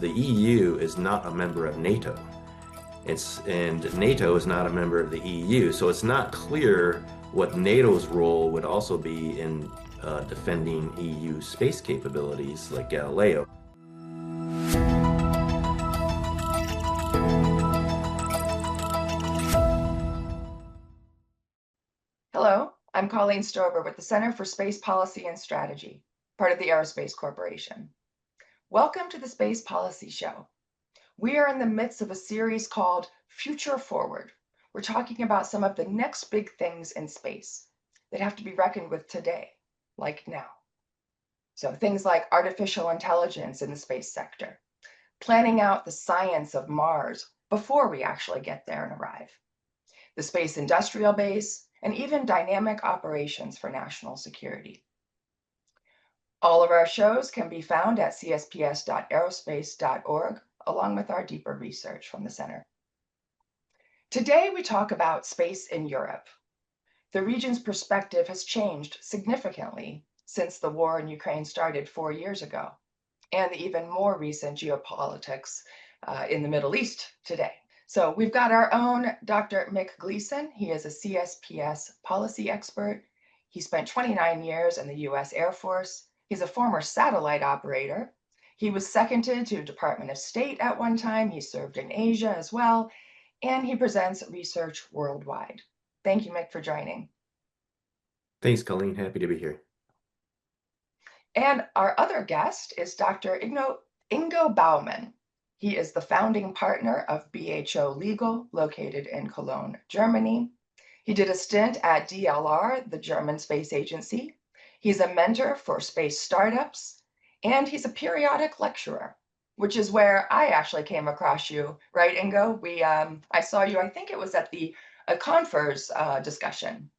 the EU is not a member of NATO. And NATO is not a member of the EU, so it's not clear what NATO's role would also be in defending EU space capabilities like Galileo. Hello, I'm Colleen Stover with the Center for Space Policy and Strategy, part of the Aerospace Corporation. Welcome to the Space Policy Show. We are in the midst of a series called Future Forward. We're talking about some of the next big things in space that have to be reckoned with today, like now. So things like artificial intelligence in the space sector, planning out the science of Mars before we actually get there and arrive, the space industrial base, and even dynamic operations for national security. All of our shows can be found at csps.aerospace.org, along with our deeper research from the center. Today, we talk about space in Europe. The region's perspective has changed significantly since the war in Ukraine started 4 years ago, and the even more recent geopolitics in the Middle East today. So we've got our own Dr. Mick Gleason. He is a CSPS policy expert. He spent 29 years in the US Air Force. He's a former satellite operator. He was seconded to Department of State at one time. He served in Asia as well, and he presents research worldwide. Thank you, Mick, for joining. Thanks, Colleen. Happy to be here. And our other guest is Dr. Ingo Baumann. He is the founding partner of BHO Legal, located in Cologne, Germany. He did a stint at DLR, the German space agency. He's a mentor for space startups, and he's a periodic lecturer, which is where I actually came across you, right, Ingo? I saw you, I think it was at the Confers discussion.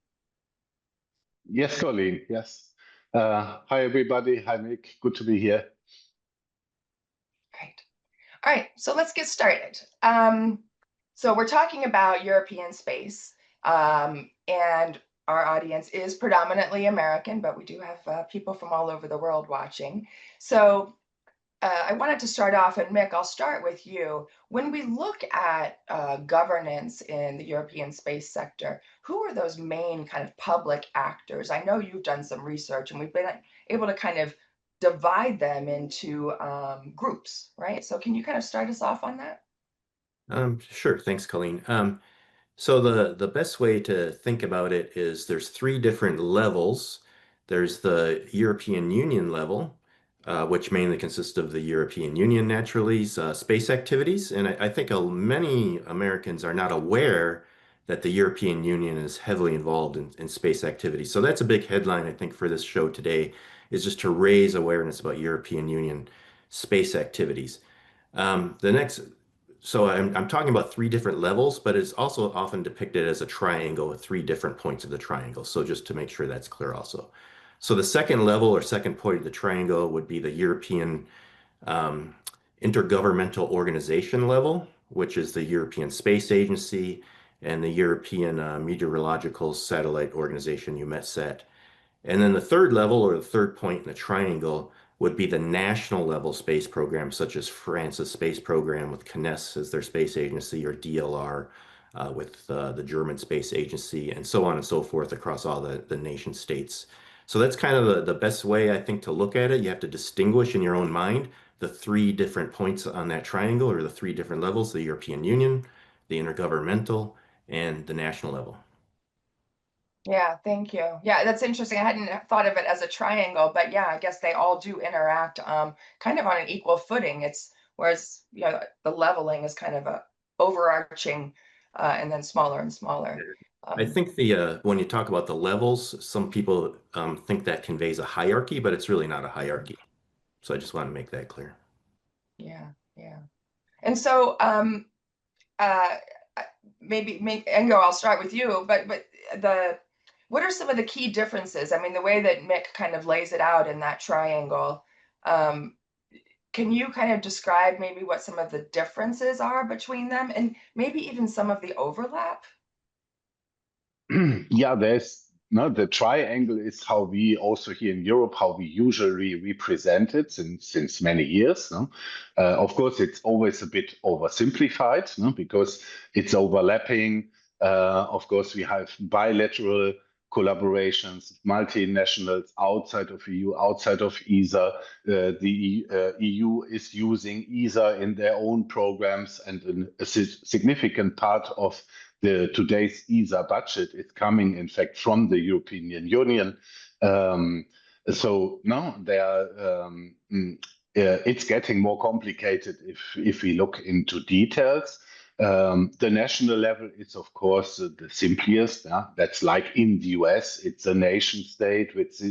Yes, Colleen, yes. Hi, everybody. Hi, Mick. Good to be here. Great. All right, so let's get started. So we're talking about European space, and our audience is predominantly American, but we do have people from all over the world watching. So I wanted to start off, and Mick, I'll start with you. When we look at governance in the European space sector, who are those main kind of public actors? I know you've done some research, and we've been able to kind of divide them into groups, right? So can you kind of start us off on that? Sure. Thanks, Colleen. So the best way to think about it is there's three different levels. There's the European Union level, which mainly consists of the European Union, naturally, space activities. And I think many Americans are not aware that the European Union is heavily involved in space activities. So that's a big headline, I think, for this show today, is just to raise awareness about European Union space activities. So I'm talking about three different levels, but it's also often depicted as a triangle with three different points of the triangle. So just to make sure that's clear also. So the second level or second point of the triangle would be the European Intergovernmental Organization level, which is the European Space Agency and the European Meteorological Satellite Organization, EUMETSAT. And then the third level or the third point in the triangle would be the national level space programs, such as France's space program with CNES as their space agency, or DLR with the German space agency, and so on and so forth across all the nation states. So that's kind of the best way, I think, to look at it. You have to distinguish in your own mind the three different points on that triangle, or the three different levels: the European Union, the intergovernmental, and the national level. Yeah, thank you. Yeah, that's interesting. I hadn't thought of it as a triangle, but yeah, I guess they all do interact kind of on an equal footing. Whereas the leveling is kind of a overarching and then smaller and smaller. I think when you talk about the levels, some people think that conveys a hierarchy, but it's really not a hierarchy. So I just want to make that clear. Yeah, yeah. And so maybe Ingo, I'll start with you, but what are some of the key differences? I mean, the way that Mick kind of lays it out in that triangle, can you kind of describe maybe what some of the differences are between them, and maybe even some of the overlap? Yeah, there's no, the triangle is how we also here in Europe, how we usually represent it since many years. No? Of course, it's always a bit oversimplified, no? Because it's overlapping. Of course, we have bilateral collaborations, multinationals outside of EU, outside of ESA. The EU is using ESA in their own programs, and a significant part of today's ESA budget is coming, in fact, from the European Union. So no, it's getting more complicated if we look into details. The national level is, of course, the simplest. Yeah? That's like in the US, it's a nation state with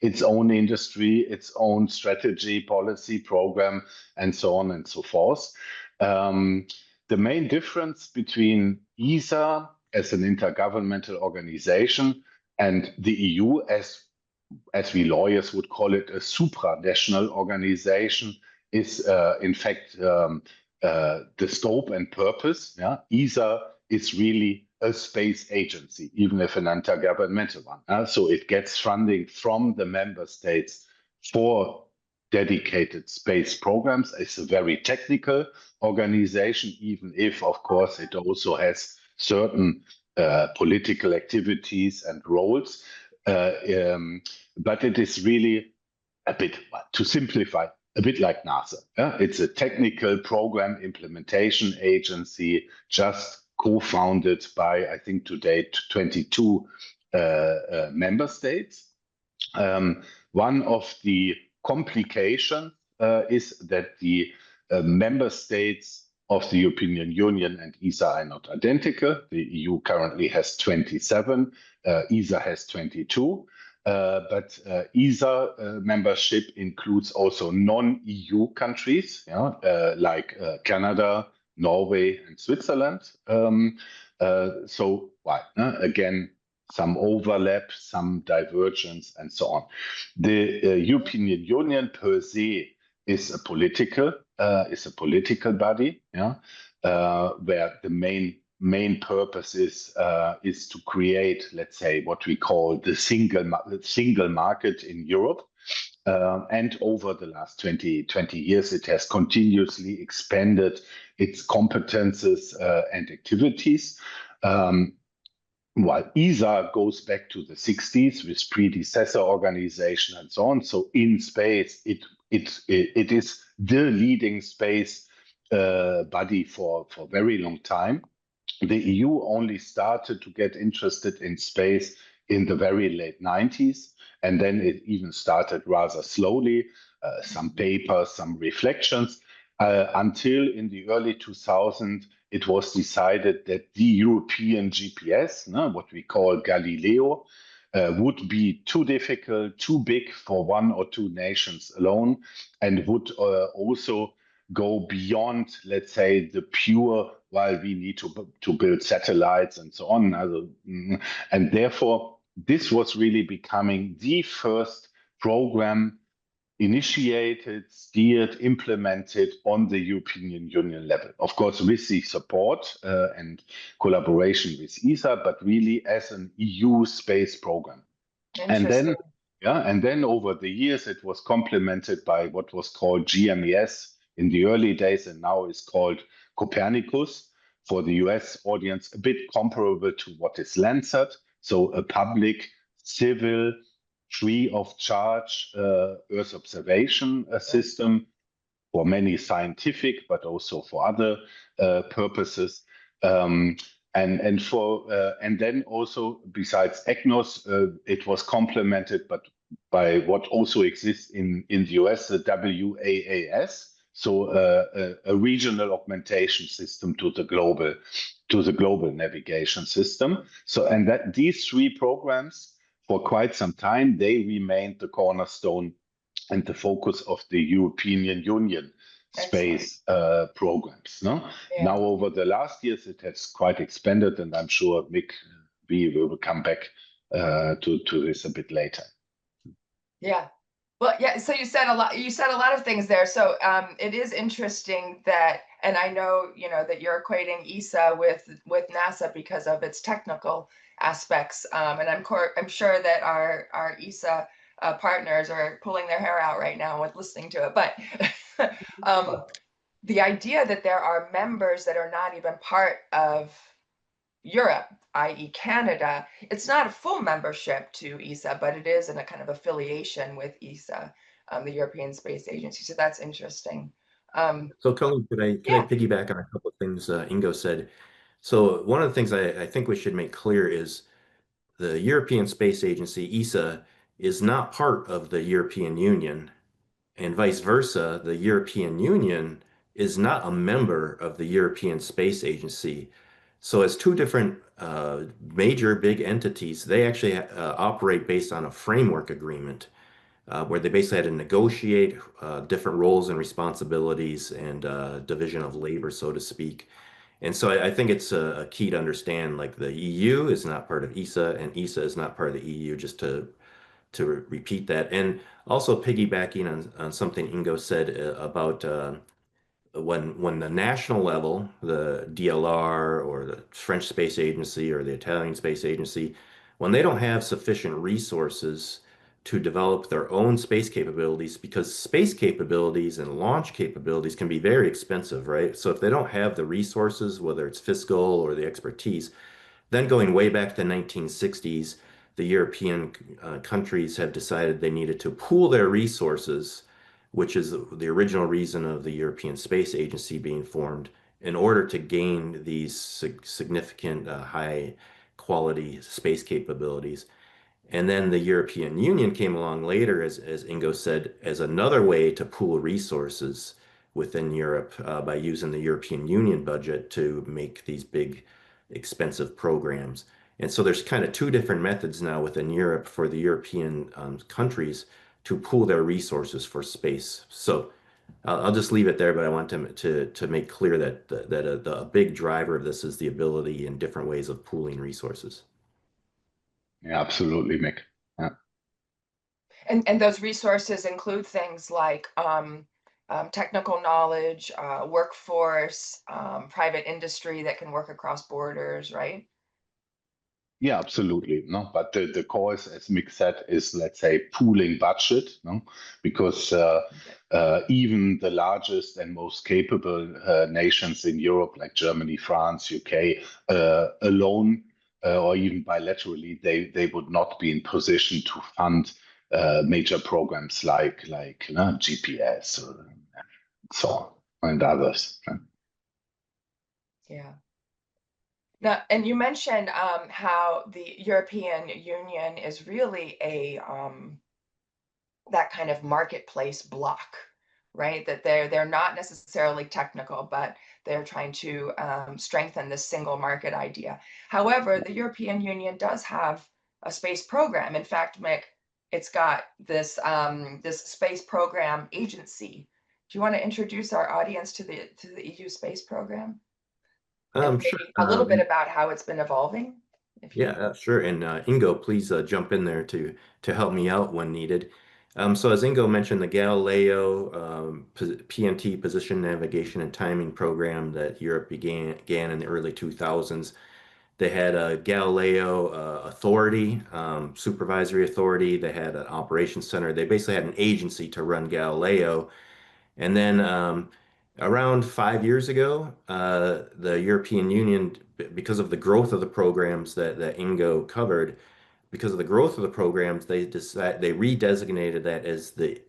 its own industry, its own strategy, policy, program, and so on and so forth. The main difference between ESA as an intergovernmental organization and the EU, as we lawyers would call it, a supranational organization, is in fact the scope and purpose. Yeah? ESA is really a space agency, even if an intergovernmental one. So it gets funding from the member states for dedicated space programs. It's a very technical organization, even if, of course, it also has certain political activities and roles. But it is really a bit, to simplify, a bit like NASA. Yeah? It's a technical program implementation agency, just co-founded by, I think, to date, 22 member states. One of the complications is that the member states of the European Union and ESA are not identical. The EU currently has 27, ESA has 22. But ESA membership includes also non-EU countries, yeah, like Canada, Norway, and Switzerland. So, again, some overlap, some divergence, and so on. The European Union per se is a political body, yeah, where the main purpose is to create, let's say, what we call the single market in Europe. And over the last 20 years, it has continuously expanded its competences and activities. While ESA goes back to the 60s with predecessor organization and so on. So in space, it is the leading space body for a very long time. The EU only started to get interested in space in the very late 90s, and then it even started rather slowly, some papers, some reflections, until in the early 2000s, it was decided that the European GPS, what we call Galileo, would be too difficult, too big for one or two nations alone, and would also go beyond, let's say, the pure, while we need to build satellites and so on. And therefore, this was really becoming the first program initiated, steered, implemented on the European Union level. Of course, with the support and collaboration with ESA, but really as an EU space program. And then over the years, it was complemented by what was called GMES in the early days, and now is called Copernicus for the US audience, a bit comparable to what is Landsat. So a public, civil, free of charge Earth observation system for many scientific, but also for other purposes. And then also besides EGNOS, it was complemented, but by what also exists in the US, the WAAS, so a regional augmentation system to the global navigation system. So, and that these three programs, for quite some time, they remained the cornerstone and the focus of the European Union space programs. No? Yeah. Now, over the last years, it has quite expanded, and I'm sure Mick, we will come back to this a bit later. Yeah. Well, yeah. So you said a lot. You said a lot of things there. So it is interesting that, and I know that you're equating ESA with NASA because of its technical aspects. And I'm sure that our ESA partners are pulling their hair out right now with listening to it. But the idea that there are members that are not even part of Europe, i.e. Canada, it's not a full membership to ESA, but it is in a kind of affiliation with ESA, the European Space Agency. So that's interesting. So Colleen, could I Yeah, piggyback on a couple of things Ingo said? So one of the things I think we should make clear is the European Space Agency, ESA, is not part of the European Union, and vice versa. The European Union is not a member of the European Space Agency. So as two different major big entities, they actually operate based on a framework agreement where they basically had to negotiate different roles and responsibilities and division of labor, so to speak. And so I think it's a key to understand, like the EU is not part of ESA and ESA is not part of the EU, just to repeat that. And also piggybacking on something Ingo said about when the national level, the DLR or the French Space Agency or the Italian Space Agency, when they don't have sufficient resources to develop their own space capabilities, because space capabilities and launch capabilities can be very expensive, right? So if they don't have the resources, whether it's fiscal or the expertise, then going way back to the 1960s, the European countries have decided they needed to pool their resources, which is the original reason of the European Space Agency being formed, in order to gain these significant high quality space capabilities. And then the European Union came along later, as Ingo said, as another way to pool resources within Europe by using the European Union budget to make these big, expensive programs. And so there's kind of two different methods now within Europe for the European countries to pool their resources for space. So I'll just leave it there, but I want to make clear that a big driver of this is the ability in different ways of pooling resources. Yeah, absolutely, Mick. Yeah. and those resources include things like technical knowledge, workforce, private industry that can work across borders, right? Yeah, absolutely. No, but the core is, as Mick said, is, let's say, pooling budget. No, because even the largest and most capable nations in Europe, like Germany, France, UK, alone or even bilaterally, they would not be in position to fund major programs like GPS or so on and others. Yeah. Now, and you mentioned how the European Union is really a that kind of marketplace block, right? That they're not necessarily technical, but they're trying to strengthen this single market idea. However, the European Union does have a space program. In fact, Mick, it's got this this space program agency. Do you want to introduce our audience to the EU space program? And Sure. maybe a little bit about how it's been evolving, if you. Yeah, sure. And Ingo, please jump in there to help me out when needed. So as Ingo mentioned, the Galileo PNT position navigation and timing program that Europe began in the early 2000s. They had a Galileo authority, supervisory authority. They had an operations center. They basically had an agency to run Galileo. And then around 5 years ago, the European Union, because of the growth of the programs that Ingo covered, because of the growth of the programs, they redesignated that as the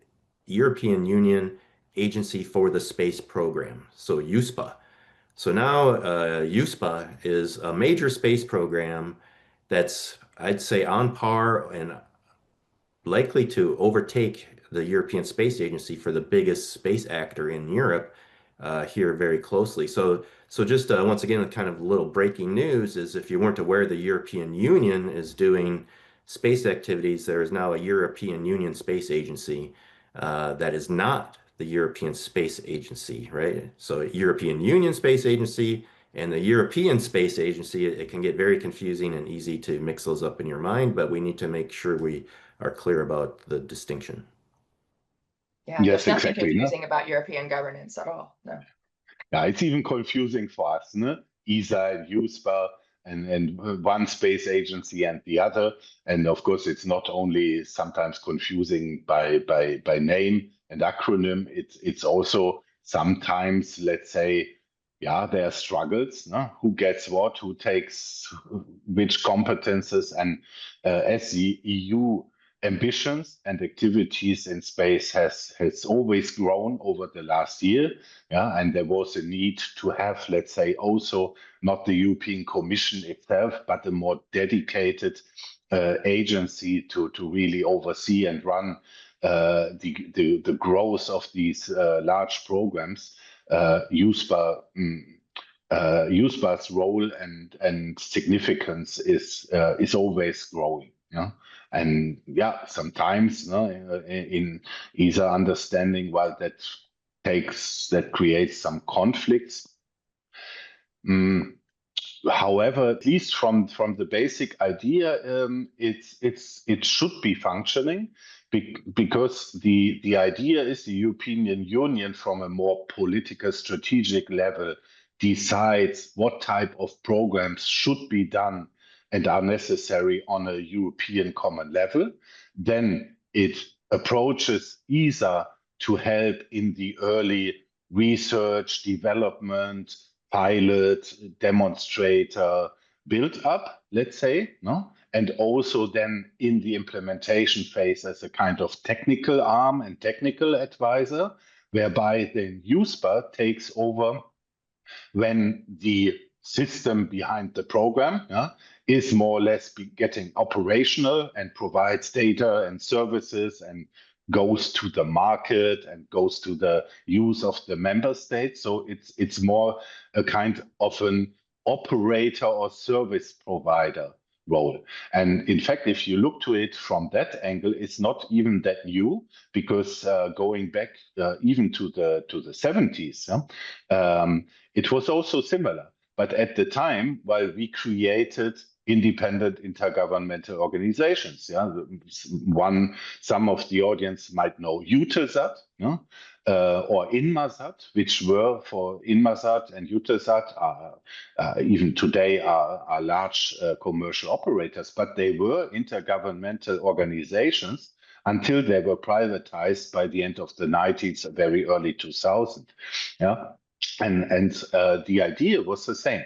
European Union Agency for the Space Program, so EUSPA. So now EUSPA is a major space program that's, I'd say, on par and likely to overtake the European Space Agency for the biggest space actor in Europe here very closely. So just once again, kind of little breaking news is if you weren't aware, the European Union is doing space activities. There is now a European Union Space Agency that is not the European Space Agency, right? So European Union Space Agency and the European Space Agency, it can get very confusing and easy to mix those up in your mind, but we need to make sure we are clear about the distinction. Yeah, Yes, there's nothing exactly. No? confusing about European governance at all. No. Yeah, it's even confusing for us, ne? ESA and EUSPA. and one space agency and the other. And of course, it's not only sometimes confusing by name and acronym. It's also sometimes, let's say, yeah, there are struggles. No? Who gets what? Who takes which competences? And as the EU ambitions and activities in space has always grown over the last year, yeah, and there was a need to have, let's say, also not the European Commission itself, but a more dedicated agency to really oversee and run the growth of these large programs. EUSPA's role and significance is always growing. Yeah? And yeah, sometimes in ESA understanding, well, that creates some conflicts. However, at least from the basic idea, it should be functioning because the idea is the European Union from a more political strategic level decides what type of programs should be done and are necessary on a European common level. Then it approaches ESA to help in the early research, development, pilot, demonstrator, build up, let's say, no? And also then in the implementation phase as a kind of technical arm and technical advisor, whereby then EUSPA takes over when the system behind the program is more or less getting operational and provides data and services and goes to the market and goes to the use of the member states. So it's more a kind of an operator or service provider role. And in fact, if you look to it from that angle, it's not even that new, because going back even to the 70s, it was also similar. But at the time, while we created independent intergovernmental organizations, some of the audience might know Eutelsat, or Inmarsat, which were for Inmarsat and Eutelsat even today are large commercial operators, but they were intergovernmental organizations until they were privatized by the end of the 90s, very early 2000. Yeah, and the idea was the same.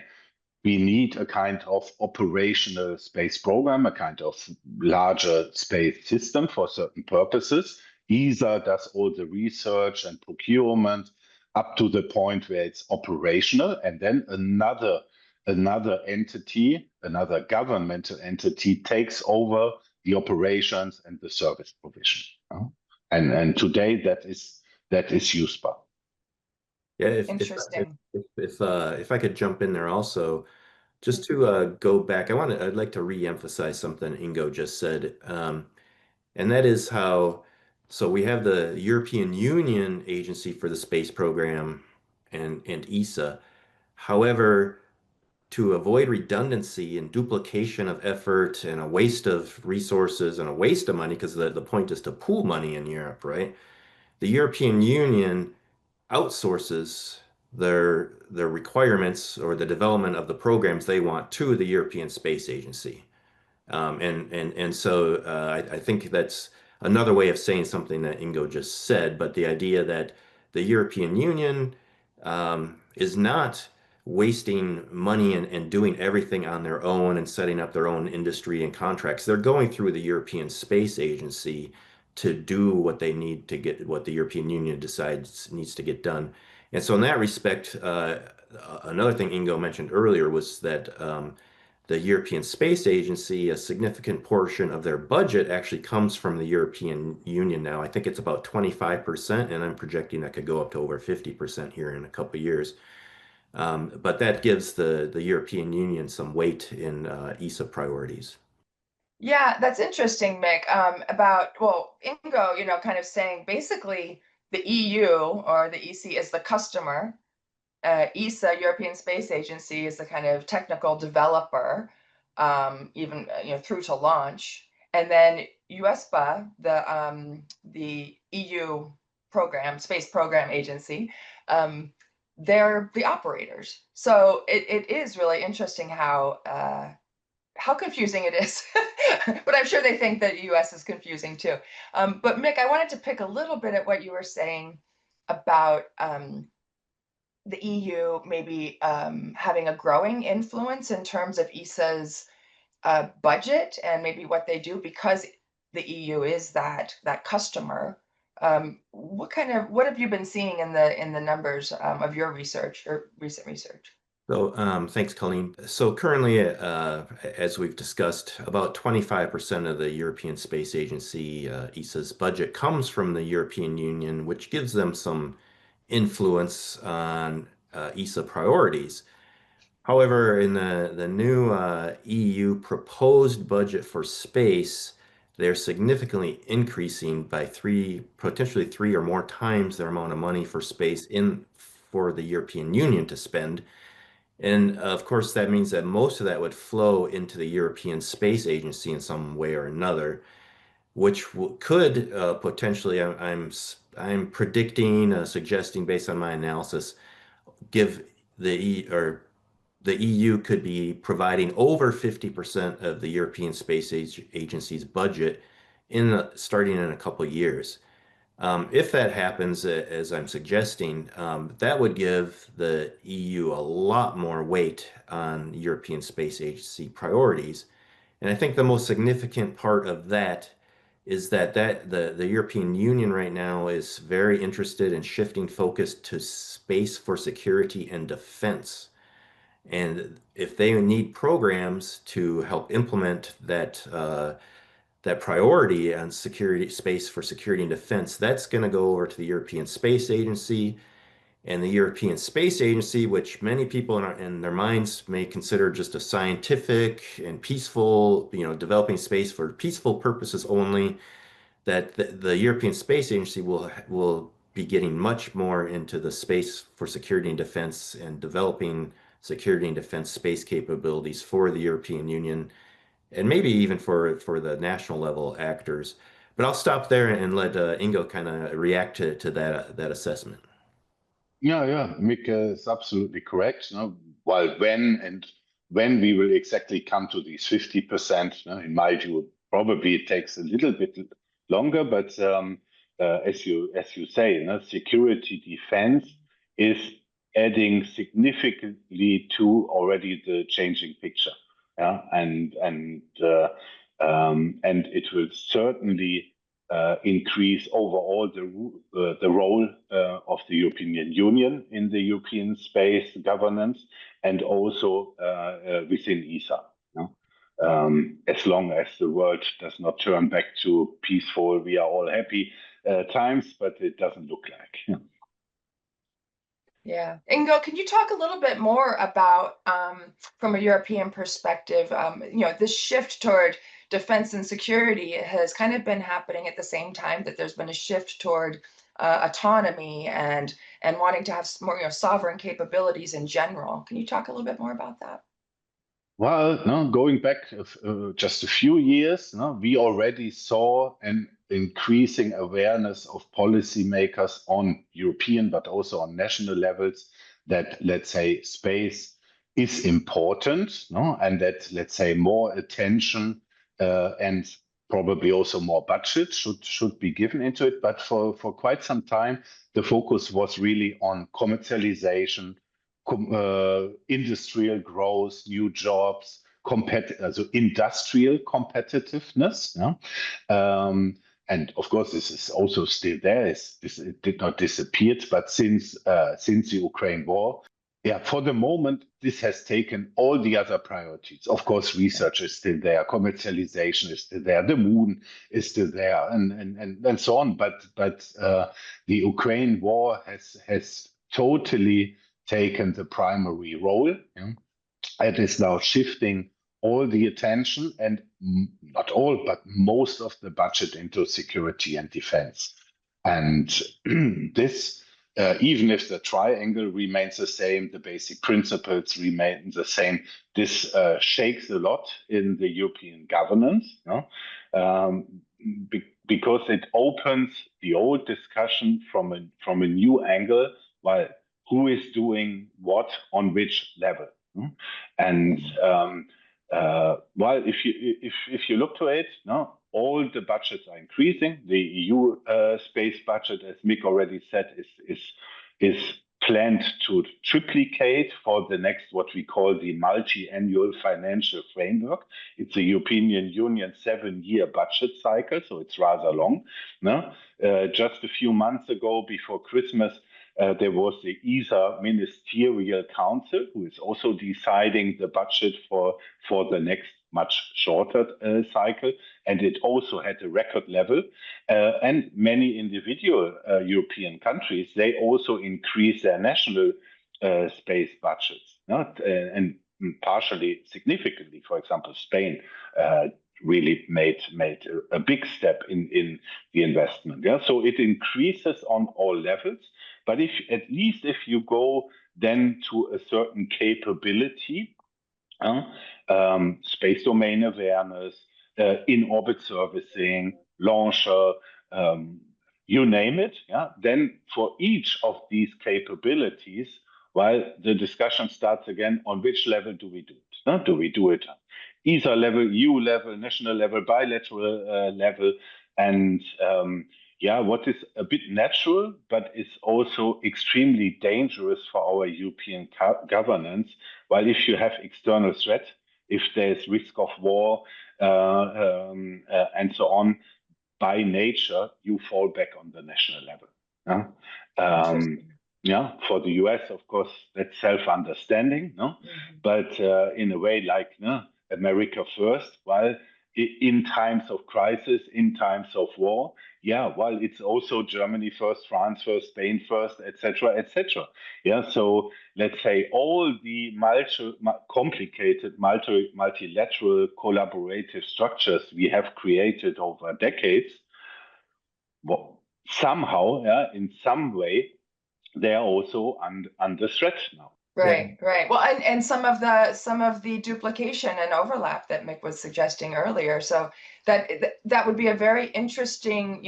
We need a kind of operational space program, a kind of larger space system for certain purposes. ESA does all the research and procurement up to the point where it's operational, and then another entity, another governmental entity takes over the operations and the service provision. And today that is EUSPA. Yeah, Interesting. if I could jump in there also, just to go back, I'd like to re-emphasize something Ingo just said, and that is so we have the European Union Agency for the Space Program and ESA. However, to avoid redundancy and duplication of effort and a waste of resources and a waste of money, because the point is to pool money in Europe, right? The European Union outsources their requirements or the development of the programs they want to the European Space Agency. And so I think that's another way of saying something that Ingo just said, but the idea that the European Union is not wasting money and doing everything on their own and setting up their own industry and contracts. They're going through the European Space Agency to do what they need to get, what the European Union decides needs to get done. And so in that respect, another thing Ingo mentioned earlier was that the European Space Agency, a significant portion of their budget actually comes from the European Union now. I think it's about 25%, and I'm projecting that could go up to over 50% here in a couple of years. But that gives the European Union some weight in ESA priorities. Yeah, that's interesting, Mick. Ingo, kind of saying basically the EU or the EC is the customer. ESA, European Space Agency, is the kind of technical developer, even through to launch, and then EUSPA, the EU program, space program agency, they're the operators. So it is really interesting how confusing it is. But I'm sure they think that US is confusing too. But Mick, I wanted to pick a little bit at what you were saying about the EU maybe having a growing influence in terms of ESA's budget and maybe what they do, because the EU is that customer. What have you been seeing in the numbers of your research or recent research? So, thanks, Colleen. So currently, as we've discussed, about 25% of the European Space Agency, ESA's budget comes from the European Union, which gives them some influence on ESA priorities. However, in the new EU proposed budget for space, they're significantly increasing by potentially three or more times their amount of money for space for the European Union to spend. And of course, that means that most of that would flow into the European Space Agency in some way or another, which could potentially, I'm predicting, suggesting based on my analysis, give the EU could be providing over 50% of the European Space Agency's budget starting in a couple of years. If that happens, as I'm suggesting, that would give the EU a lot more weight on European Space Agency priorities. And I think the most significant part of that is that the European Union right now is very interested in shifting focus to space for security and defense. And if they need programs to help implement that priority on space for security and defense, that's going to go over to the European Space Agency. And the European Space Agency, which many people in their minds may consider just a scientific and peaceful, developing space for peaceful purposes only, that the European Space Agency will be getting much more into the space for security and defense and developing security and defense space capabilities for the European Union and maybe even for the national level actors. But I'll stop there and let Ingo kind of react to that assessment. Yeah, Mick is absolutely correct. No? While when we will exactly come to these 50%, no, in my view, probably it takes a little bit longer. But as you say, no, security defense is adding significantly to already the changing picture. Yeah, and it will certainly increase overall the role of the European Union in the European space governance and also within ESA. No? As long as the world does not turn back to peaceful, we are all happy times, but it doesn't look like. Yeah. Ingo, can you talk a little bit more about, from a European perspective, this shift toward defense and security has kind of been happening at the same time that there's been a shift toward autonomy and wanting to have more, sovereign capabilities in general. Can you talk a little bit more about that? Well, no, going back just a few years, no, we already saw an increasing awareness of policymakers on European, but also on national levels that, let's say, space is important, no, and that, let's say, more attention and probably also more budget should be given into it. But for quite some time, the focus was really on commercialization, industrial growth, new jobs, also industrial competitiveness. Yeah? And of course, this is also still there. It did not disappear, but since the Ukraine war, yeah, for the moment, this has taken all the other priorities. Of course, research is still there, commercialization is still there, the moon is still there, and so on. But the Ukraine war has totally taken the primary role. Yeah? It is now shifting all the attention and not all, but most of the budget into security and defense. And this, even if the triangle remains the same, the basic principles remain the same, this shakes a lot in the European governance, because it opens the old discussion from a new angle, while who is doing what on which level. And while if you look to it, no, all the budgets are increasing. The EU space budget, as Mick already said, is planned to triplicate for the next, what we call the multi-annual financial framework. It's a European Union 7-year budget cycle, so it's rather long. No? Just a few months ago, before Christmas, there was the ESA Ministerial Council, who is also deciding the budget for the next much shorter cycle, and it also had a record level. And many individual European countries, they also increase their national space budgets, and partially significantly. For example, Spain really made a big step in the investment. Yeah, so it increases on all levels. But at least if you go then to a certain capability, space domain awareness, in-orbit servicing, launcher, you name it, yeah, then for each of these capabilities, while the discussion starts again, on which level do we do it? Do we do it ESA level, EU level, national level, bilateral level? And yeah, what is a bit natural, but is also extremely dangerous for our European governance. While if you have external threat, if there's risk of war and so on, by nature, you fall back on the national level. Yeah, for the US, of course, that's self-understanding, no? But in a way, like America first, while in times of crisis, in times of war, yeah, while it's also Germany first, France first, Spain first, etc., etc. Yeah, so let's say all the complicated multilateral collaborative structures we have created over decades, well, somehow, yeah, in some way, they are also under threat now. Right, right. Well, and some of the duplication and overlap that Mick was suggesting earlier. So that would be a very interesting,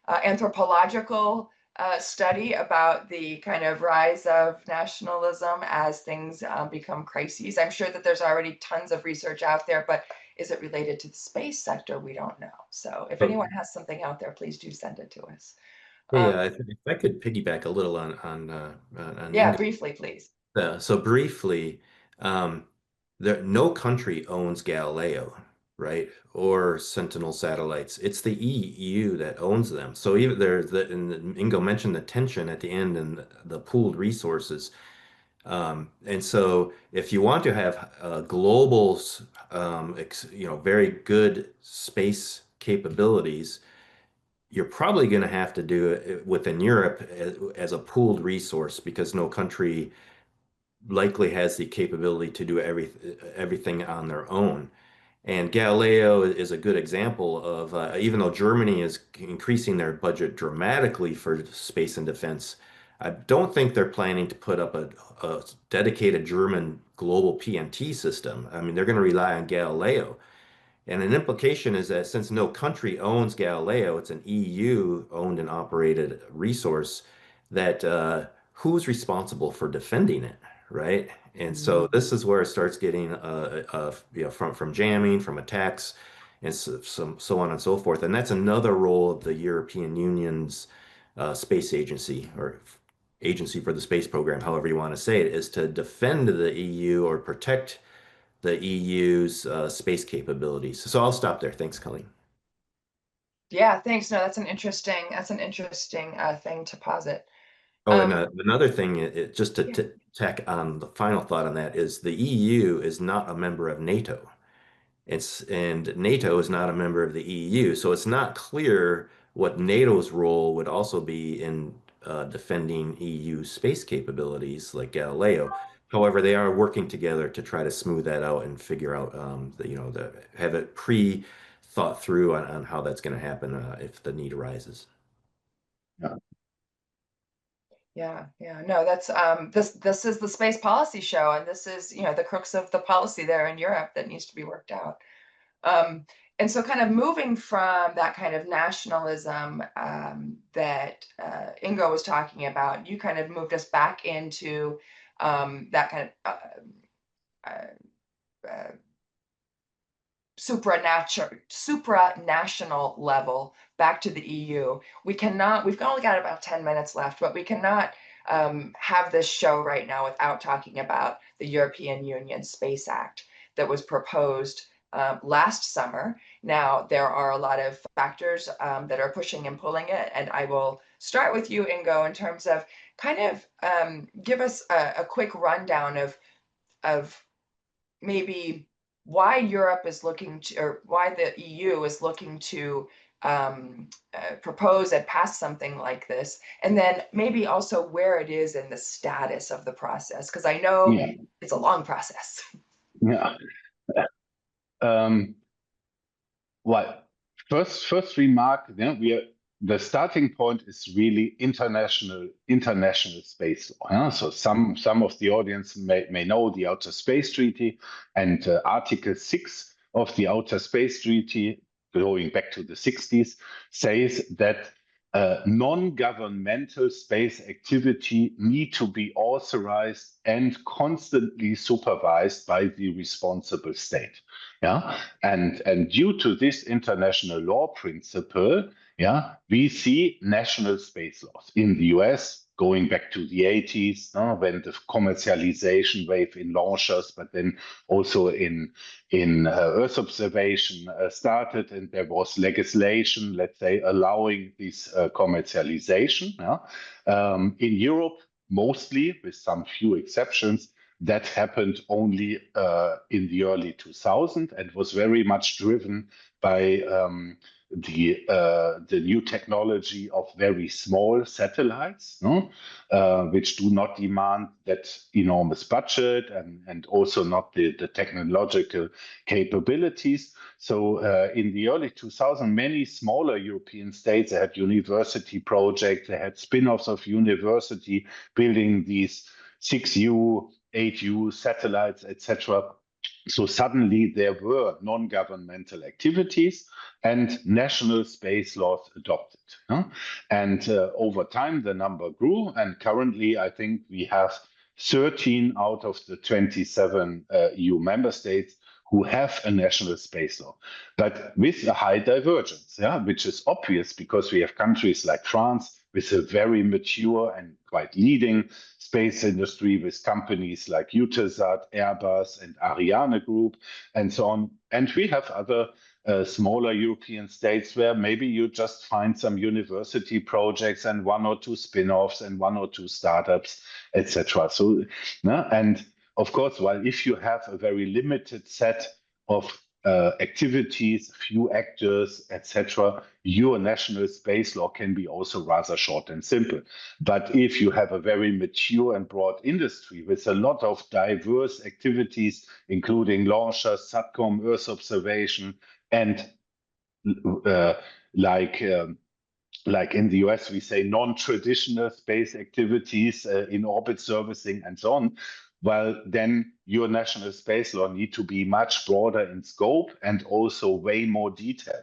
anthropological study about the kind of rise of nationalism as things become crises. I'm sure that there's already tons of research out there, but is it related to the space sector? We don't know. So if anyone has something out there, please do send it to us. Yeah, if I could piggyback a little on Yeah, Ingo. briefly, please. So briefly, no country owns Galileo, right? Or Sentinel satellites. It's the EU that owns them. So even and Ingo mentioned the tension at the end and the pooled resources. And so if you want to have global, very good space capabilities, you're probably going to have to do it within Europe as a pooled resource because no country likely has the capability to do everything on their own. And Galileo is a good example of, even though Germany is increasing their budget dramatically for space and defense, I don't think they're planning to put up a dedicated German global PNT system. I mean, they're going to rely on Galileo. And an implication is that since no country owns Galileo, it's an EU owned and operated resource, that who's responsible for defending it, right? And so this is where it starts getting from jamming, from attacks, and so on and so forth. And that's another role of the European Union's space agency or agency for the space program, however you want to say it, is to defend the EU or protect the EU's space capabilities. So I'll stop there. Thanks, Colleen. Yeah, thanks. No, that's an interesting thing to posit. Oh, and another thing, just to Yeah. tack on the final thought on that is the EU is not a member of NATO. And NATO is not a member of the EU, so it's not clear what NATO's role would also be in defending EU space capabilities like Galileo. However, they are working together to try to smooth that out and figure out, have it pre-thought through on how that's going to happen if the need arises. Yeah. No, that's this is the space policy show, and this is the crux of the policy there in Europe that needs to be worked out. And so kind of moving from that kind of nationalism that Ingo was talking about, you kind of moved us back into that kind of supranational level back to the EU. We've only got about 10 minutes left, but we cannot have this show right now without talking about the European Union Space Act that was proposed last summer. Now, there are a lot of factors that are pushing and pulling it, and I will start with you, Ingo, in terms of kind of give us a quick rundown of maybe why Europe is looking to, or why the EU is looking to propose and pass something like this, and then maybe also where it is in the status of the process, because I know it's a long process. Yeah. Well, first remark, the starting point is really international space law. Yeah? So some of the audience may know the Outer Space Treaty, and Article 6 of the Outer Space Treaty, going back to the 60s, says that non-governmental space activity need to be authorized and constantly supervised by the responsible state. Yeah, and due to this international law principle, yeah, we see national space laws in the US going back to the 80s, when the commercialization wave in launchers, but then also in Earth observation started, and there was legislation, let's say, allowing this commercialization. In Europe, mostly, with some few exceptions, that happened only in the early 2000s and was very much driven by the new technology of very small satellites, which do not demand that enormous budget and also not the technological capabilities. So in the early 2000s, many smaller European states had university projects, they had spin-offs of university building these 6U, 8U satellites, etc. So suddenly there were non-governmental activities and national space laws adopted. And over time, the number grew. And currently, I think we have 13 out of the 27 EU member states who have a national space law, but with a high divergence, which is obvious because we have countries like France with a very mature and quite leading space industry with companies like Eutelsat, Airbus, and Ariane Group, and so on. And we have other smaller European states where maybe you just find some university projects and one or two spin-offs and one or two startups, etc. So, and of course, while if you have a very limited set of activities, few actors, etc., your national space law can be also rather short and simple. But if you have a very mature and broad industry with a lot of diverse activities, including launchers, SATCOM, Earth observation, and like in the US, we say non-traditional space activities in orbit servicing and so on, well, then your national space law need to be much broader in scope and also way more detailed.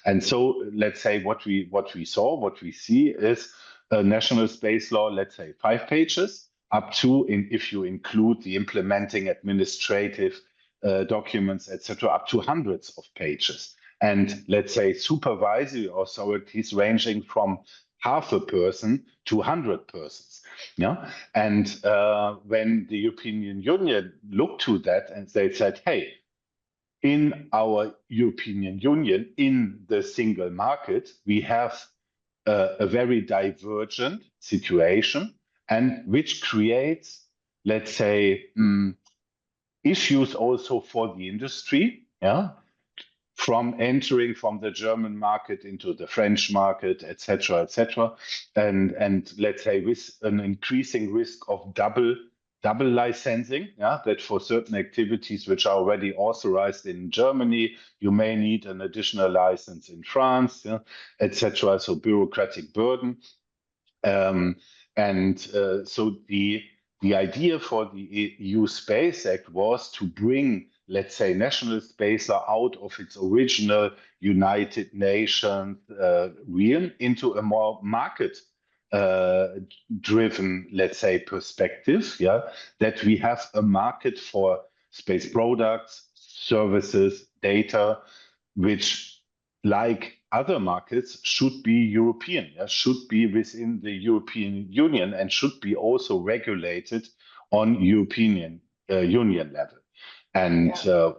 And so let's say what we see is a national space law, let's say 5 pages, up to, if you include the implementing administrative documents, etc., up to hundreds of pages. And let's say supervisory authorities ranging from half a person to 100 persons. And when the European Union looked to that and they said, hey, in our European Union, in the single market, we have a very divergent situation, and which creates, let's say, issues also for the industry, from entering from the German market into the French market, etc., and let's say with an increasing risk of double licensing, that for certain activities which are already authorized in Germany, you may need an additional license in France, etc. So bureaucratic burden, and so the idea for the EU Space Act was to bring, let's say, national space law out of its original United Nations realm into a more market driven, let's say, perspective, yeah, that we have a market for space products, services, data, which, like other markets, should be European, yeah, should be within the European Union, and should be also regulated on European Union level. And the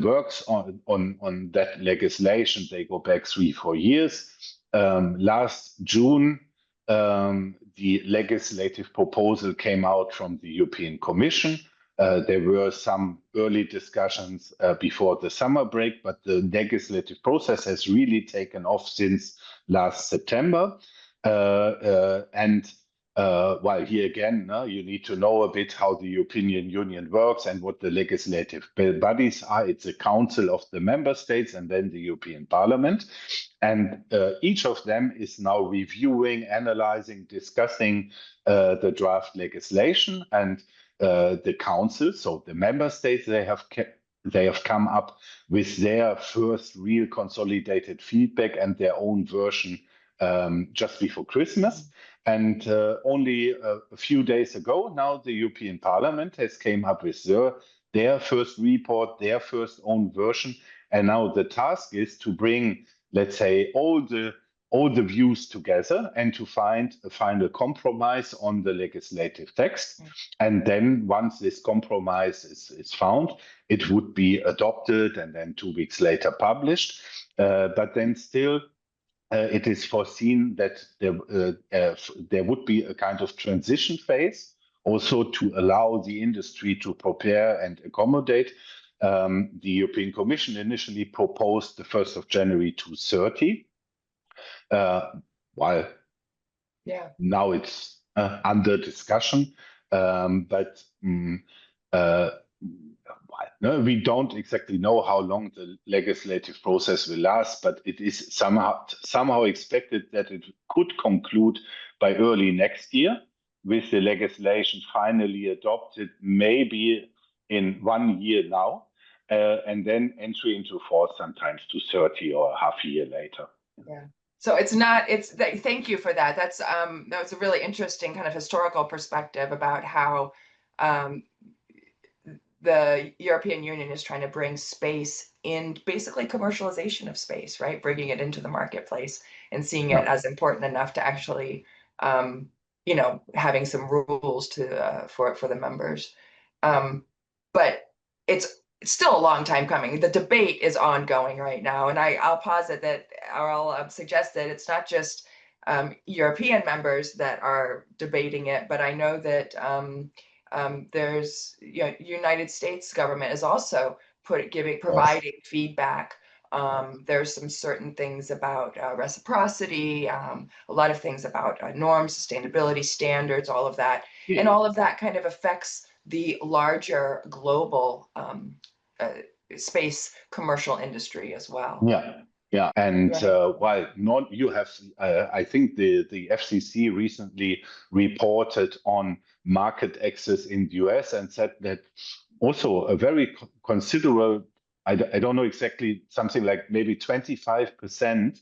works on that legislation, they go back 3-4 years. Last June, the legislative proposal came out from the European Commission. There were some early discussions before the summer break, but the legislative process has really taken off since last September. While here again, you need to know a bit how the European Union works and what the legislative bodies are. It's a council of the member states and then the European Parliament. And each of them is now reviewing, analyzing, discussing the draft legislation. And the council, so the member states, they have come up with their first real consolidated feedback and their own version just before Christmas. And only a few days ago, now the European Parliament has came up with their first report, their first own version. And now the task is to bring, let's say, all the views together and to find a final compromise on the legislative text. And then once this compromise is found, it would be adopted and then 2 weeks later published. But then still, it is foreseen that there would be a kind of transition phase, also to allow the industry to prepare and accommodate. The European Commission initially proposed the 1st of January 2030, while now it's under discussion. But we don't exactly know how long the legislative process will last, but it is somehow expected that it could conclude by early next year, with the legislation finally adopted maybe in 1 year now, and then entry into force sometimes 2030 or a half year later. Yeah. So thank you for that. That was a really interesting kind of historical perspective about how the European Union is trying to bring space in, basically commercialization of space, right? Bringing it into the marketplace and seeing it as important enough to actually, having some rules for the members. But it's still a long time coming. The debate is ongoing right now, and I'll posit that, or I'll suggest that it's not just European members that are debating it, but I know that there's United States government is also providing feedback. There's some certain things about reciprocity, a lot of things about norms, sustainability standards, all of that, and all of that kind of affects the larger global space commercial industry as well. Yeah, and while you have, I think the FCC recently reported on market access in the US and said that also a very considerable, I don't know exactly, something like maybe 25%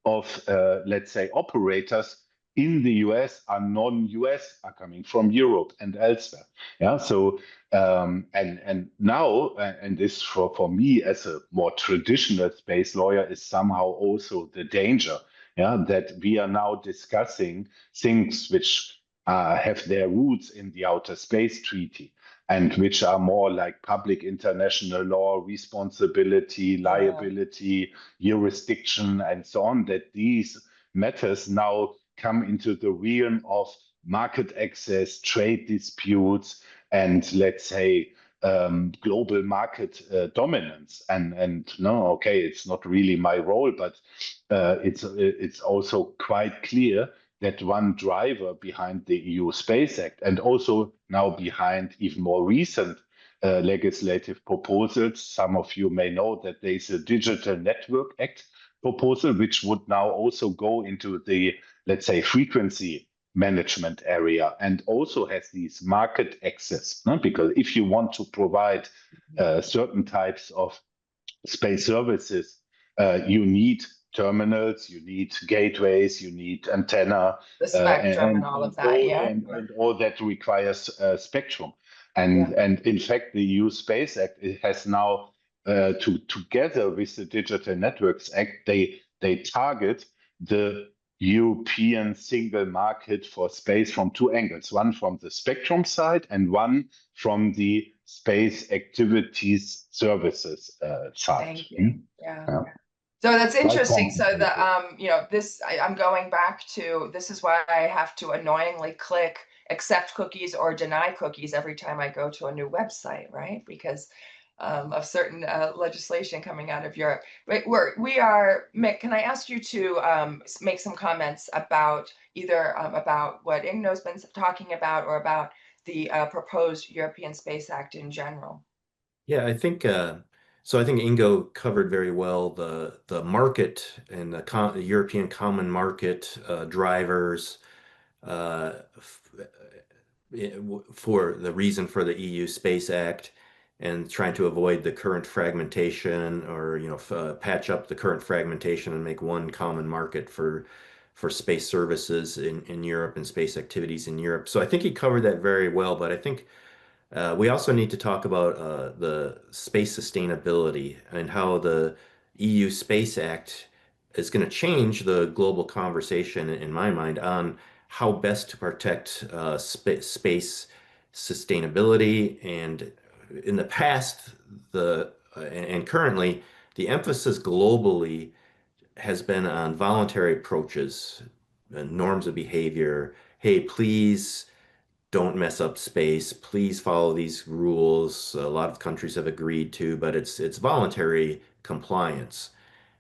of, let's say, operators in the US are non-US, are coming from Europe and elsewhere. Yeah, so and now, and this for me as a more traditional space lawyer is somehow also the danger, that we are now discussing things which have their roots in the Outer Space Treaty, and which are more like public international law, responsibility, liability, jurisdiction, and so on, that these matters now come into the realm of market access, trade disputes, and let's say global market dominance. And no, okay, it's not really my role, but it's also quite clear that one driver behind the EU Space Act, and also now behind even more recent legislative proposals, some of you may know that there is a Digital Network Act proposal, which would now also go into the, let's say, frequency management area and also has these market access, no? Because if you want to provide certain types of space services, you need terminals, you need gateways, you need antenna, The spectrum and all of that, yeah. and all that requires spectrum. And in fact, the EU Space Act, it has now together with the Digital Networks Act, they target the European single market for space from two angles, one from the spectrum side and one from the space activities services side. Thank you. Yeah. So that's interesting. So the I'm going back to, this is why I have to annoyingly click accept cookies or deny cookies every time I go to a new website, right? Because of certain legislation coming out of Europe. We are, Mick, can I ask you to make some comments about either about what Ingo's been talking about or about the proposed European Space Act in general? Yeah, I think so. I think Ingo covered very well the market and the European Common Market drivers for the reason for the EU Space Act and trying to avoid the current fragmentation, or patch up the current fragmentation and make one common market for space services in Europe and space activities in Europe. So I think he covered that very well, but I think we also need to talk about the space sustainability and how the EU Space Act is going to change the global conversation, in my mind, on how best to protect space sustainability. And in the past, and currently, the emphasis globally has been on voluntary approaches, norms of behavior. Hey, please don't mess up space. Please follow these rules. A lot of countries have agreed to, but it's voluntary compliance.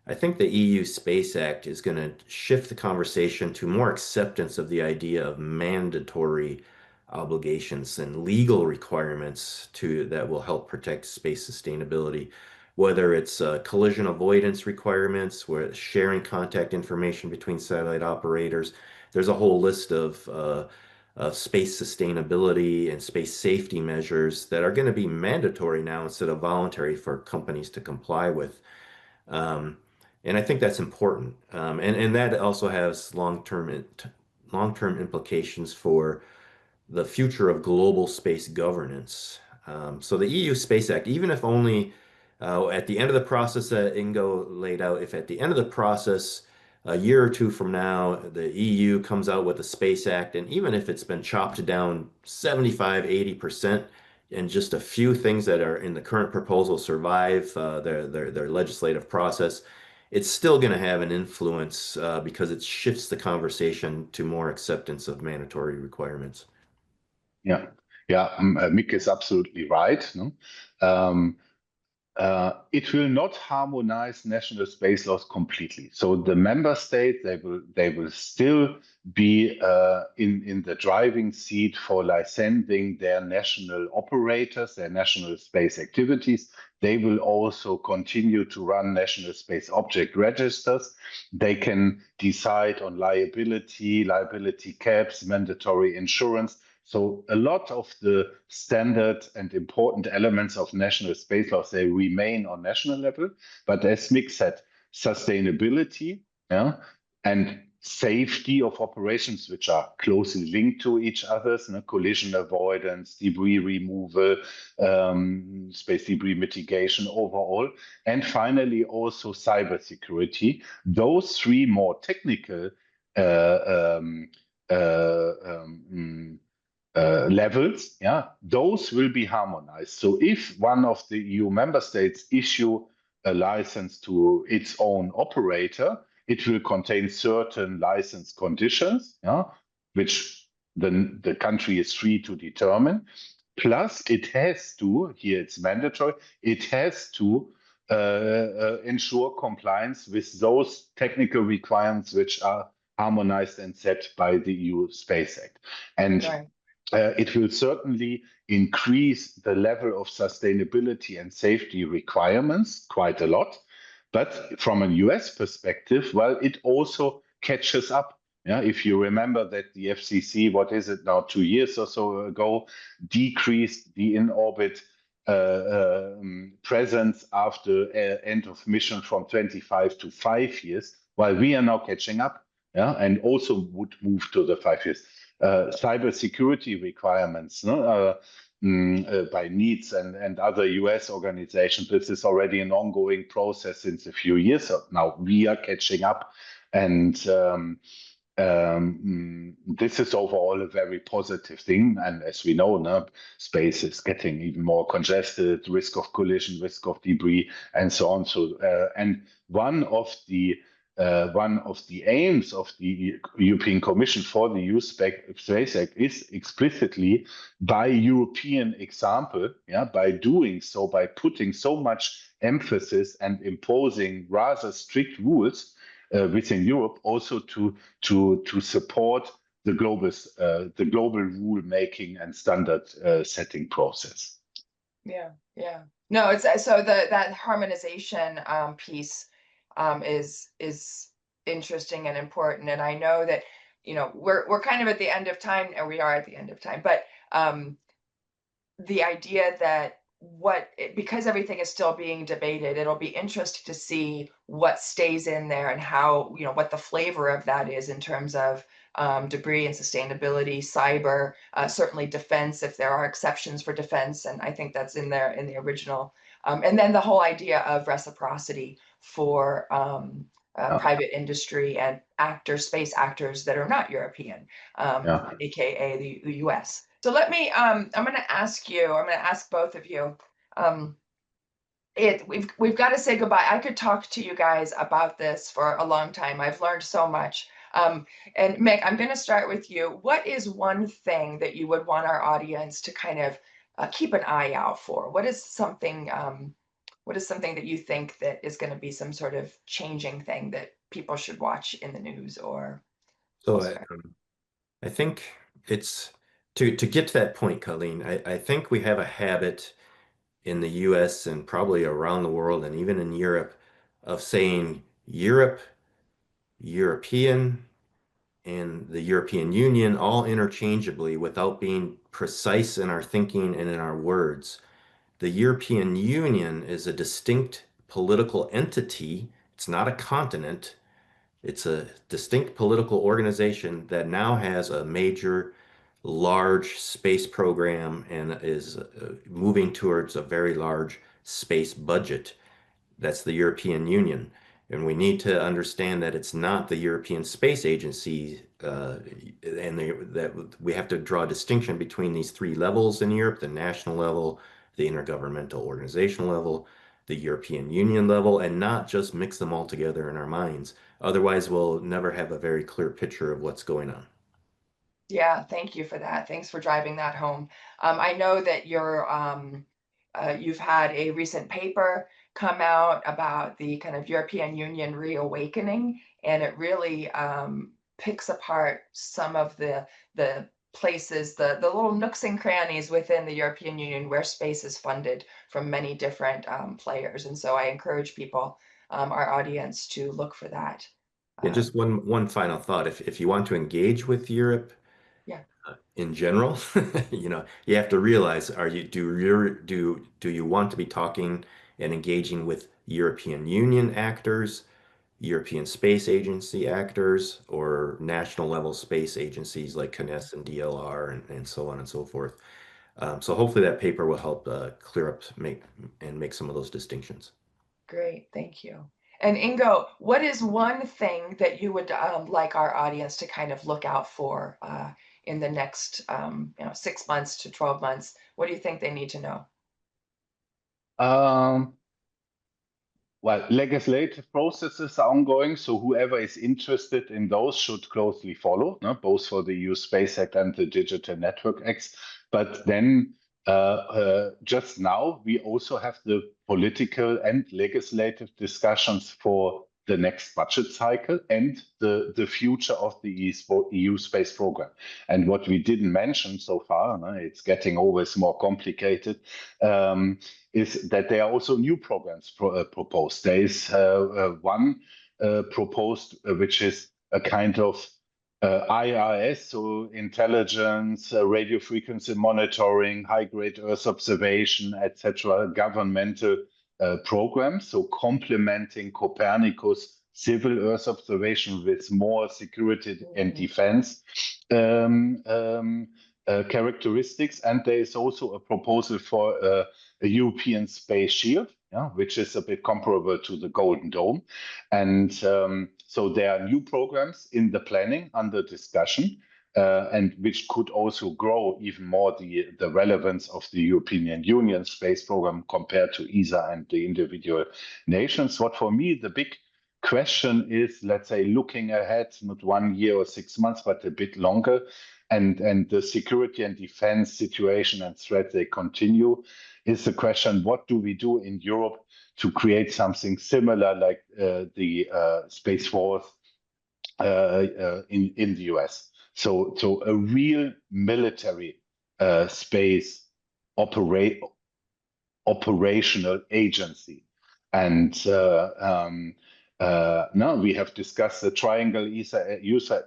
I think the EU Space Act is going to shift the conversation to more acceptance of the idea of mandatory obligations and legal requirements that will help protect space sustainability, whether it's collision avoidance requirements, where sharing contact information between satellite operators. There's a whole list of space sustainability and space safety measures that are going to be mandatory now instead of voluntary for companies to comply with. And I think that's important. And that also has long-term implications for the future of global space governance. So the EU Space Act, even if only at the end of the process that Ingo laid out, if at the end of the process, a year or two from now, the EU comes out with a Space Act, and even if it's been chopped down 75, 80%, and just a few things that are in the current proposal survive their legislative process, it's still going to have an influence because it shifts the conversation to more acceptance of mandatory requirements. Yeah, Mick is absolutely right. No? It will not harmonize national space laws completely. So the member states, they will still be in the driving seat for licensing their national operators, their national space activities. They will also continue to run national space object registers. They can decide on liability caps, mandatory insurance. So a lot of the standard and important elements of national space laws, they remain on national level. But as Mick said, sustainability and safety of operations, which are closely linked to each other, collision avoidance, debris removal, space debris mitigation overall, and finally also cybersecurity. Those three more technical levels, those will be harmonized. So if one of the EU member states issue a license to its own operator, it will contain certain license conditions, which the country is free to determine. Plus, it has to, here it's mandatory, it has to ensure compliance with those technical requirements which are harmonized and set by the EU Space Act. And it will certainly increase the level of sustainability and safety requirements quite a lot. But from a US perspective, well, it also catches up Yeah, if you remember that the FCC, what is it now, 2 years or so ago, decreased the in-orbit presence after end of mission from 25 to 5 years, while we are now catching up, yeah, and also would move to the 5 years. Cyber security requirements, no? By NEEDS and other US organizations. This is already an ongoing process since a few years. So now we are catching up, and this is overall a very positive thing. And as we know, no, space is getting even more congested, risk of collision, risk of debris, and so on. So, and one of the aims of the European Commission for the EU Space Act is explicitly by European example, yeah, by doing so, by putting so much emphasis and imposing rather strict rules within Europe, also to support the global rule making and standard setting process. Yeah, yeah. No, it's so that harmonization piece is interesting and important. And I know that, you know, we're kind of at the end of time, and we are at the end of time, but the idea that because everything is still being debated, it'll be interesting to see what stays in there and how, you know, what the flavor of that is in terms of debris and sustainability, cyber, certainly defense, if there are exceptions for defense. And I think that's in there in the original. And then the whole idea of reciprocity for private industry and space actors that are not European, AKA the US. So let me, I'm going to ask both of you, we've got to say goodbye. I could talk to you guys about this for a long time. I've learned so much. And Mick, I'm going to start with you. What is one thing that you would want our audience to kind of keep an eye out for? What is something that you think that is going to be some sort of changing thing that people should watch in the news or So elsewhere? I think it's to get to that point, Colleen, I think we have a habit in the US and probably around the world and even in Europe of saying Europe, European, and the European Union all interchangeably without being precise in our thinking and in our words. The European Union is a distinct political entity. It's not a continent. It's a distinct political organization that now has a major, large space program and is moving towards a very large space budget. That's the European Union. And we need to understand that it's not the European Space Agency, that we have to draw a distinction between these three levels in Europe, the national level, the intergovernmental organizational level, the European Union level, and not just mix them all together in our minds. Otherwise, we'll never have a very clear picture of what's going on. Yeah, thank you for that. Thanks for driving that home. I know that you've had a recent paper come out about the kind of European Union reawakening, and it really picks apart some of the places, the little nooks and crannies within the European Union where space is funded from many different players. And so I encourage people, our audience, to look for that. Yeah, just one final thought. If you want to engage with Europe, Yeah. in general, you have to realize, do you want to be talking and engaging with European Union actors, European Space Agency actors, or national level space agencies like CNES and DLR and so on and so forth. So hopefully that paper will help clear up, make some of those distinctions. Great, thank you. And Ingo, what is one thing that you would like our audience to kind of look out for in the next 6 months to 12 months? What do you think they need to know? Well, legislative processes are ongoing, so whoever is interested in those should closely follow, no? Both for the EU Space Act and the Digital Network Acts. But then just now, we also have the political and legislative discussions for the next budget cycle and the future of the EU space program. And what we didn't mention so far, no, it's getting always more complicated, is that there are also new programs proposed. There is one proposed, which is a kind of IRS, so intelligence, radio frequency monitoring, high-grade Earth observation, etc., governmental programs. So complementing Copernicus civil Earth observation with more security and defense characteristics. And there is also a proposal for a European space shield, which is a bit comparable to the Golden Dome. And so there are new programs in the planning under discussion, and which could also grow even more the relevance of the European Union space program compared to ESA and the individual nations. What for me, the big question is, let's say, looking ahead, not 1 year or 6 months, but a bit longer, and the security and defense situation and threat, they continue, is the question, what do we do in Europe to create something similar like the Space Force in the US? So a real military space operational agency. And now we have discussed the triangle ESA.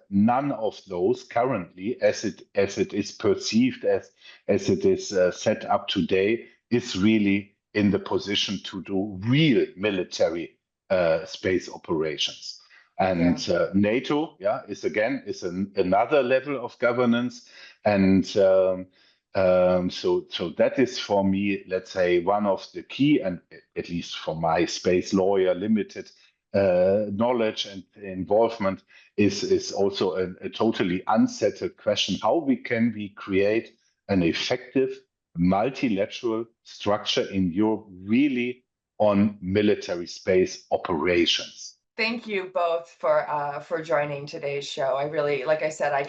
None of those currently, as it is perceived, as it is set up today, is really in the position to do real military space operations. And NATO, is another level of governance. And so that is for me, let's say, one of the key, and at least for my space lawyer limited knowledge and involvement, is also a totally unsettled question. How can we create an effective multilateral structure in Europe really on military space operations? Thank you both for joining today's show. I really, like I said, I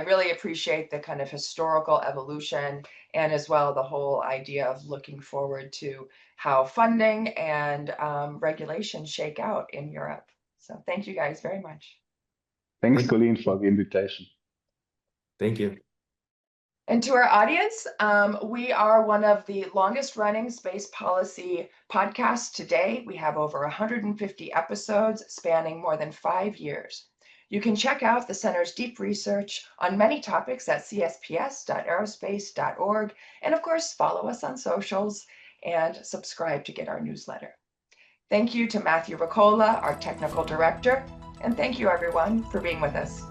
really appreciate the kind of historical evolution, and as well the whole idea of looking forward to how funding and regulations shake out in Europe. So thank you guys very much. Thanks, Colleen, for the invitation. Thank you. And to our audience, we are one of the longest running space policy podcasts today. We have over 150 episodes spanning more than 5 years. You can check out the Center's deep research on many topics at csps.aerospace.org. And of course, follow us on socials and subscribe to get our newsletter. Thank you to Matthew Ricola, our technical director. And thank you everyone for being with us.